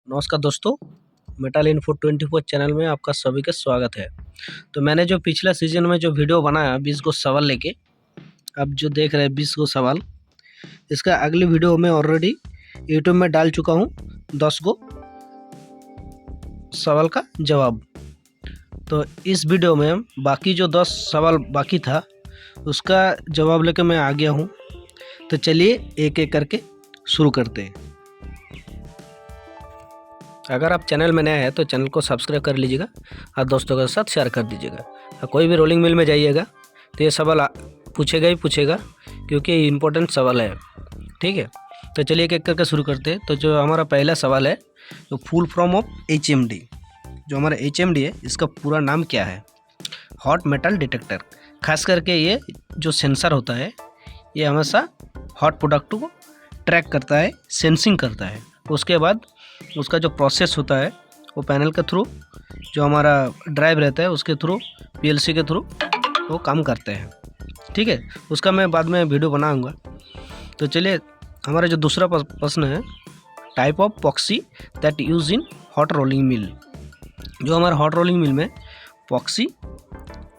नमस्कार दोस्तों, metal info 24 channel में आपका सभी का स्वागत है। तो मैंने जो पिछला सीजन में जो वीडियो बनाया 20 गो सवाल लेके, अब जो देख रहे हैं 20 गो सवाल, इसका अगली वीडियो में ऑलरेडी यूट्यूब में डाल चुका हूँ 10 गो सवाल का जवाब। तो इस वीडियो में बाकी जो 10 सवाल बाकी था उसका जवाब लेकर मैं आ गया हूँ। तो चलिए एक एक करके शुरू करते हैं। अगर आप चैनल में नए हैं तो चैनल को सब्सक्राइब कर लीजिएगा और दोस्तों के साथ शेयर कर दीजिएगा। और कोई भी रोलिंग मिल में जाइएगा तो ये सवाल पूछेगा ही पूछेगा, क्योंकि ये इम्पोर्टेंट सवाल है। ठीक है, तो चलिए एक एक करके शुरू करते हैं। तो जो हमारा पहला सवाल है, तो फुल फॉर्म ऑफ HMD, जो हमारा HMD है इसका पूरा नाम क्या है? Hot metal detector. खास करके ये जो सेंसर होता है ये हमेशा हॉट प्रोडक्ट को ट्रैक करता है, सेंसिंग करता है। उसके बाद उसका जो प्रोसेस होता है वो पैनल के थ्रू, जो हमारा ड्राइव रहता है उसके थ्रू, PLC के थ्रू वो काम करते हैं। ठीक है, उसका मैं बाद में वीडियो बनाऊंगा। तो चलिए हमारा जो दूसरा प्रश्न है, type of poxy that use in hot rolling mill. जो हमारा हॉट रोलिंग मिल में पॉक्सी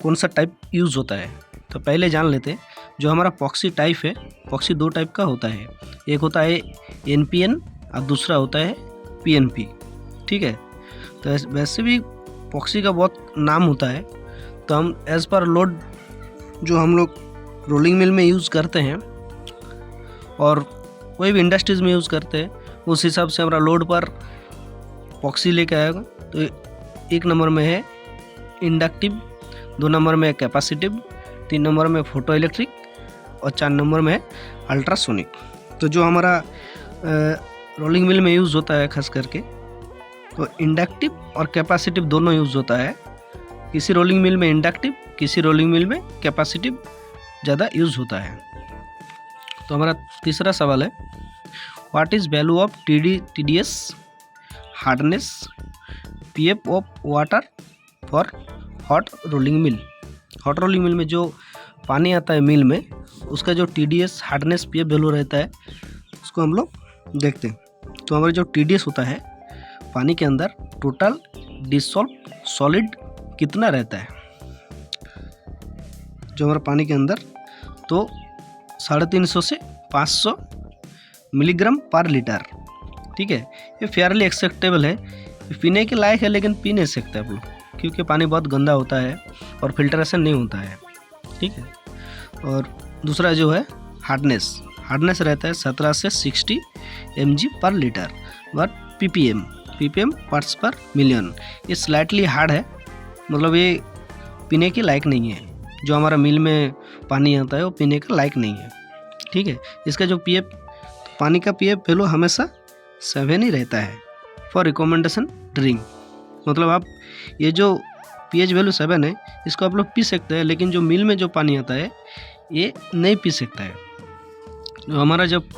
कौन सा टाइप यूज़ होता है, तो पहले जान लेते हैं। जो हमारा पॉक्सी टाइप है, पॉक्सी दो टाइप का होता है। एक होता है NPN और दूसरा होता है PNP। ठीक है, तो वैसे भी पॉक्सी का बहुत नाम होता है। तो हम एज़ पर लोड जो हम लोग रोलिंग मिल में यूज़ करते हैं और कोई भी इंडस्ट्रीज़ में यूज़ करते हैं, उस हिसाब से हमारा लोड पर पॉक्सी लेके आएगा। तो एक नंबर में है इंडक्टिव, 2 नंबर में है कैपेसिटिव, 3 नंबर में फोटो इलेक्ट्रिक और 4 नंबर में है अल्ट्रासोनिक। तो जो हमारा रोलिंग मिल में यूज़ होता है खास करके, तो इंडक्टिव और कैपेसिटिव दोनों यूज़ होता है। किसी रोलिंग मिल में इंडक्टिव, किसी रोलिंग मिल में कैपेसिटिव ज़्यादा यूज़ होता है। तो हमारा तीसरा सवाल है, what is value of TDS hardness PF of water for hot rolling mill. Hot rolling मिल में जो पानी आता है मिल में, उसका जो TDS हार्डनेस PF वैल्यू रहता है उसको हम लोग देखते हैं। तो हमारा जो TDS होता है, पानी के अंदर टोटल डिसॉल्व सॉलिड कितना रहता है, जो हमारा पानी के अंदर, तो 350 से 500 मिलीग्राम पर लीटर। ठीक है, ये फेयरली एक्सेप्टेबल है, पीने के लायक है, लेकिन पी नहीं सकते आप लोग, क्योंकि पानी बहुत गंदा होता है और फिल्ट्रेशन नहीं होता है। ठीक है, और दूसरा जो है हार्डनेस रहता है 17 से 60 mg पर लीटर, बट ppm पार्ट्स पर मिलियन। ये स्लाइटली हार्ड है, मतलब ये पीने के लायक नहीं है। जो हमारा मिल में पानी आता है वो पीने का लायक नहीं है। ठीक है, इसका जो पानी का PF वैल्यू हमेशा 7 ही रहता है फॉर रिकमेंडेशन ड्रिंक। मतलब आप ये जो pH वैल्यू 7 है, इसको आप लोग पी सकते हैं, लेकिन जो मिल में जो पानी आता है ये नहीं पी सकता है। जो हमारा जब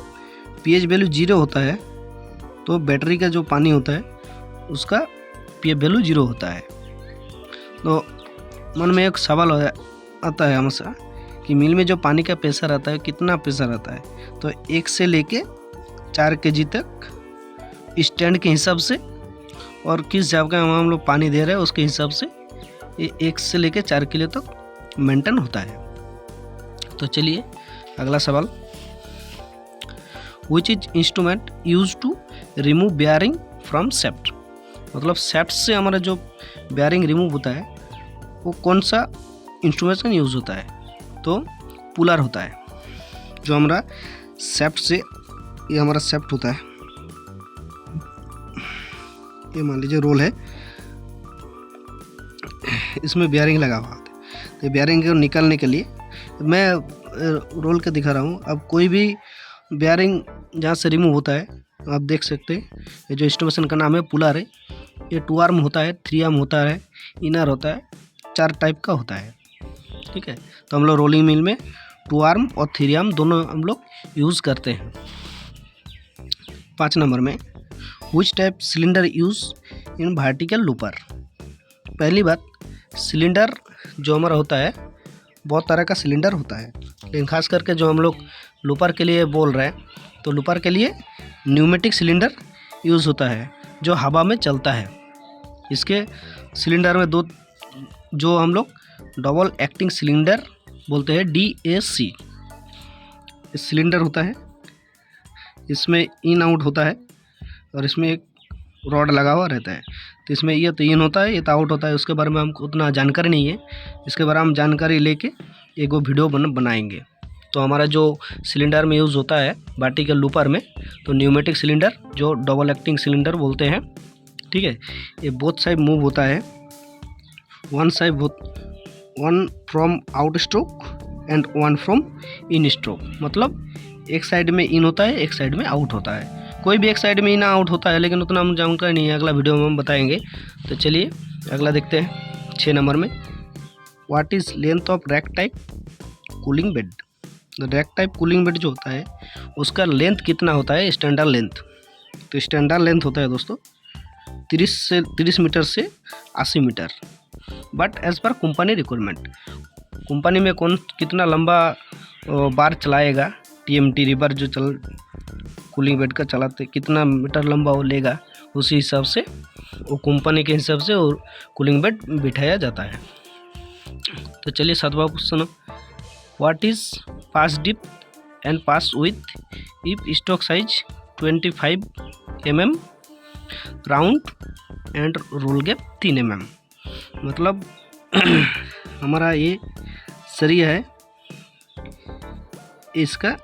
pH वैल्यू 0 होता है, तो बैटरी का जो पानी होता है उसका PF वैल्यू 0 होता है। तो मन में एक सवाल आता है हमेशा कि मिल में जो पानी का प्रेशर आता है कितना प्रेशर आता है, तो 1 से लेके 4 kg तक स्टैंड के हिसाब से, और किस जगह का हम लोग पानी दे रहे हैं उसके हिसाब से ये 1 से लेके 4 किलो तक मेंटेन होता है। तो चलिए अगला सवाल, which is instrument use to remove bearing from shaft. मतलब सेफ्ट से हमारा जो बेयरिंग रिमूव होता है वो कौन सा इंस्ट्रूमेंट यूज़ होता है, तो पुलर होता है। जो हमारा सेफ्ट से, ये हमारा सेफ्ट होता है, ये मान लीजिए रोल है, इसमें बेयरिंग लगा हुआ होता है। तो बेयरिंग को निकालने के लिए मैं रोल के दिखा रहा हूँ। अब कोई भी बेयरिंग जहाँ से रिमूव होता है आप देख सकते हैं, ये जो इंस्ट्रूमेंट का नाम है पुलर है। ये 2 आर्म होता है, 3 आर्म होता है, इनर होता है, 4 टाइप का होता है। ठीक है, तो हम लोग रोलिंग मिल में 2 आर्म और 3 आर्म दोनों हम लोग यूज़ करते हैं। 5 नंबर में, which type cylinder use in vertical looper. पहली बात, सिलेंडर जो हमारा होता है बहुत तरह का सिलेंडर होता है, लेकिन खास करके जो हम लोग लूपर के लिए बोल रहे हैं, तो लूपर के लिए न्यूमेटिक सिलेंडर यूज़ होता है। जो हवा में चलता है। इसके सिलेंडर में दो, जो हम लोग डबल एक्टिंग सिलेंडर बोलते हैं, DAC सिलेंडर होता है। इसमें इन आउट होता है और इसमें एक रॉड लगा हुआ रहता है। तो इसमें ये तो इन होता है, ये तो आउट होता है। उसके बारे में हमको उतना जानकारी नहीं है। इसके बारे में हम जानकारी लेके एक वो वीडियो बनाएंगे। तो हमारा जो सिलेंडर में यूज़ होता है बाटी के लूपर में, तो न्यूमेटिक सिलेंडर जो डबल एक्टिंग सिलेंडर बोलते हैं, ठीक है। ये बोथ साइड मूव होता है, one from out stroke and one from in stroke. मतलब एक साइड में इन होता है, एक साइड में आउट होता है। कोई भी एक साइड में इन आउट होता है, लेकिन उतना हम जानकारी नहीं है, अगला वीडियो में हम बताएंगे। तो चलिए अगला देखते हैं 6 नंबर में, what is length of rack type cooling bed. Rack type cooling bed जो होता है उसका लेंथ कितना होता है, स्टैंडर्ड लेंथ। तो स्टैंडर्ड लेंथ होता है दोस्तों 30 मीटर से 80 metre, but as per company requirement. Company में कौन कितना लंबा बार चलाएगा, TMT रिवर जो कूलिंग बेड का चलाते, कितना मीटर लंबा वो लेगा, उसी हिसाब से वो कंपनी के हिसाब से वो कूलिंग बेड बिठाया जाता है। तो चलिए 7वां question, what is pass depth and pass width if stock size 25 mm, round and roll gap 3 mm। मतलब हमारा ये सरिया है, इसका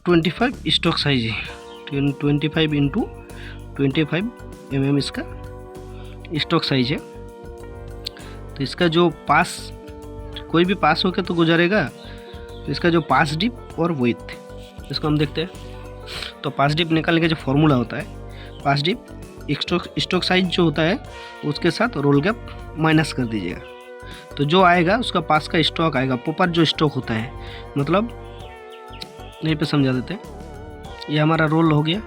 25 स्टॉक साइज है, 25 × 25 mm इसका स्टॉक साइज है। तो इसका जो पास, कोई भी पास होकर तो गुजरेगा, तो इसका जो पास डिप और विड्थ, इसको हम देखते हैं। तो पास डिप निकालने का जो फॉर्मूला होता है, पास डिप स्टॉक साइज जो होता है उसके साथ रोल गैप माइनस कर दीजिएगा, तो जो आएगा उसका पास का स्टॉक आएगा। प्रॉपर जो स्टॉक होता है, मतलब यहीं पे समझा देते हैं। ये हमारा रोल हो गया,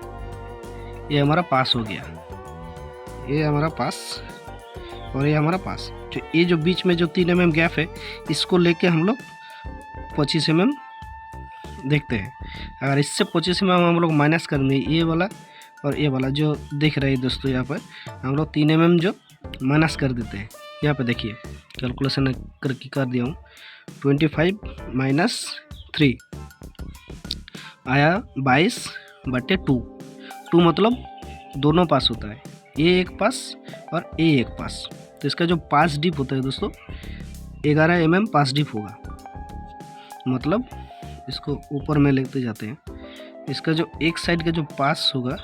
ये हमारा पास हो गया, ये हमारा पास और ये हमारा पास। तो ये जो बीच में जो 3 mm गैप है, इसको लेके हम लोग 25 mm देखते हैं। अगर इससे 25 mm हम लोग माइनस कर देंगे, ये वाला और ये वाला जो दिख रहा है दोस्तों, यहाँ पर हम लोग 3 mm जो माइनस कर देते हैं। यहाँ पे देखिए कैलकुलेशन करके कर दिया हूँ, 25 - 3 आया 22/2। 2 मतलब दोनों पास होता है, ये एक पास और ये एक पास। तो इसका जो पास डिप होता है दोस्तों 11 mm पास डिप होगा। मतलब इसको ऊपर में लेते जाते हैं, इसका जो एक साइड का जो पास होगा,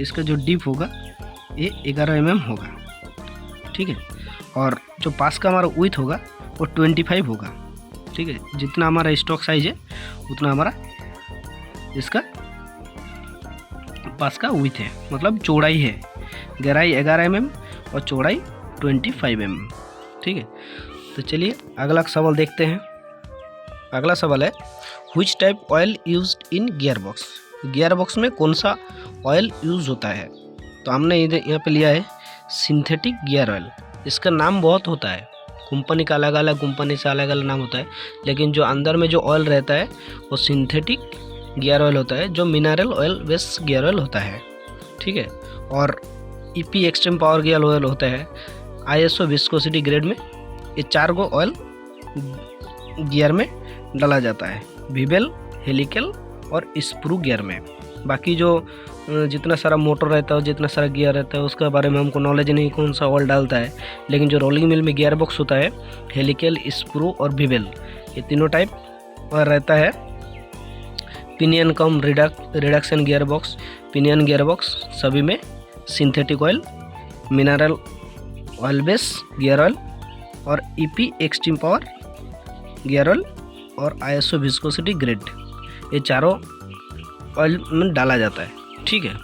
इसका जो डिप होगा ये 11 mm होगा, ठीक है। और जो पास का हमारा विड्थ होगा वो 25 होगा, ठीक है। जितना हमारा स्टॉक साइज है उतना हमारा इसका पास का विड्थ है, मतलब चौड़ाई है। गहराई 11 mm और चौड़ाई 25 mm, ठीक है। तो चलिए अगला सवाल देखते हैं। अगला सवाल है, which type oil used in gear box. Gear box में कौन सा ऑयल यूज़ होता है। तो हमने यहाँ पे लिया है सिंथेटिक गियर ऑयल। इसका नाम बहुत होता है, कंपनी का अलग अलग, कंपनी से अलग अलग नाम होता है, लेकिन जो अंदर में जो ऑयल रहता है वो सिंथेटिक गियर ऑयल होता है, जो mineral oil based gear oil होता है, ठीक है। और EP extreme power gear oil होता है, ISO विस्कोसिटी ग्रेड में। ये 4 गो ऑयल गियर में डाला जाता है, विबेल, हेलिकल और स्प्रू गियर में। बाकी जो जितना सारा मोटर रहता है, जितना सारा गियर रहता है, उसके बारे में हमको नॉलेज नहीं कौन सा ऑयल डालता है, लेकिन जो रोलिंग मिल में गियर बॉक्स होता है, हेलिकल, स्प्रू और विबेल, ये तीनों टाइप और रहता है। Pinion cum reduction gear box, pinion gear box सभी में synthetic oil, mineral oil base gear oil और EP extreme power gear oil और ISO विस्कोसिटी ग्रेड, ये चारों ऑयल में डाला जाता है, ठीक है।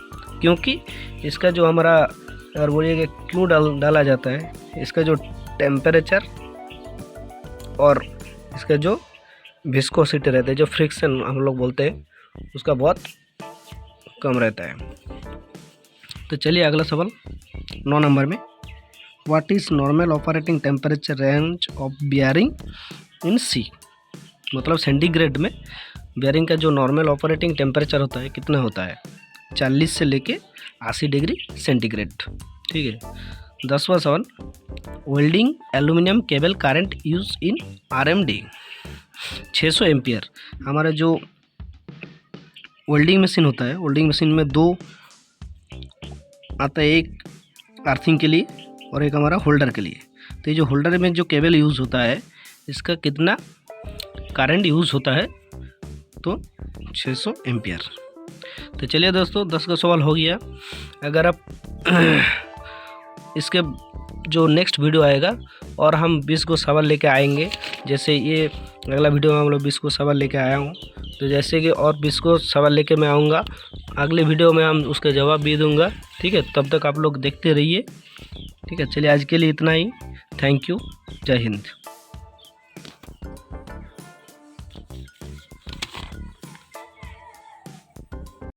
क्योंकि इसका जो हमारा, अगर बोलिएगा क्यों डाला जाता है, इसका जो टेम्परेचर और इसका जो विस्कोसिटी रहता है, जो फ्रिक्शन हम लोग बोलते हैं, उसका बहुत कम रहता है। तो चलिए अगला सवाल 9 नंबर में, what is normal operating temperature range of bearing in C। मतलब सेंटीग्रेड में बियरिंग का जो नॉर्मल ऑपरेटिंग टेम्परेचर होता है कितना होता है। 40 से लेके 80 डिग्री सेंटीग्रेड। ठीक है। 10वां सवाल, welding aluminium cable current use in RMD 600 ampere. हमारा जो वेल्डिंग मशीन होता है, वेल्डिंग मशीन में 2 आता है, एक अर्थिंग के लिए और एक हमारा होल्डर के लिए। तो ये जो होल्डर में जो केबल यूज़ होता है, इसका कितना करंट यूज़ होता है? तो 600 एम्पियर। तो चलिए दोस्तों, 10 का सवाल हो गया। अगर आप इसके जो नेक्स्ट वीडियो आएगा और हम 20 को सवाल लेके आएंगे, जैसे ये अगला वीडियो में हम लोग 20 को सवाल लेके आया हूँ, तो जैसे कि और 20 को सवाल लेके मैं आऊँगा, अगले वीडियो में हम उसके जवाब भी दूंगा। ठीक है, तब तक आप लोग देखते रहिए। ठीक है, चलिए आज के लिए इतना ही। थैंक यू, जय हिंद।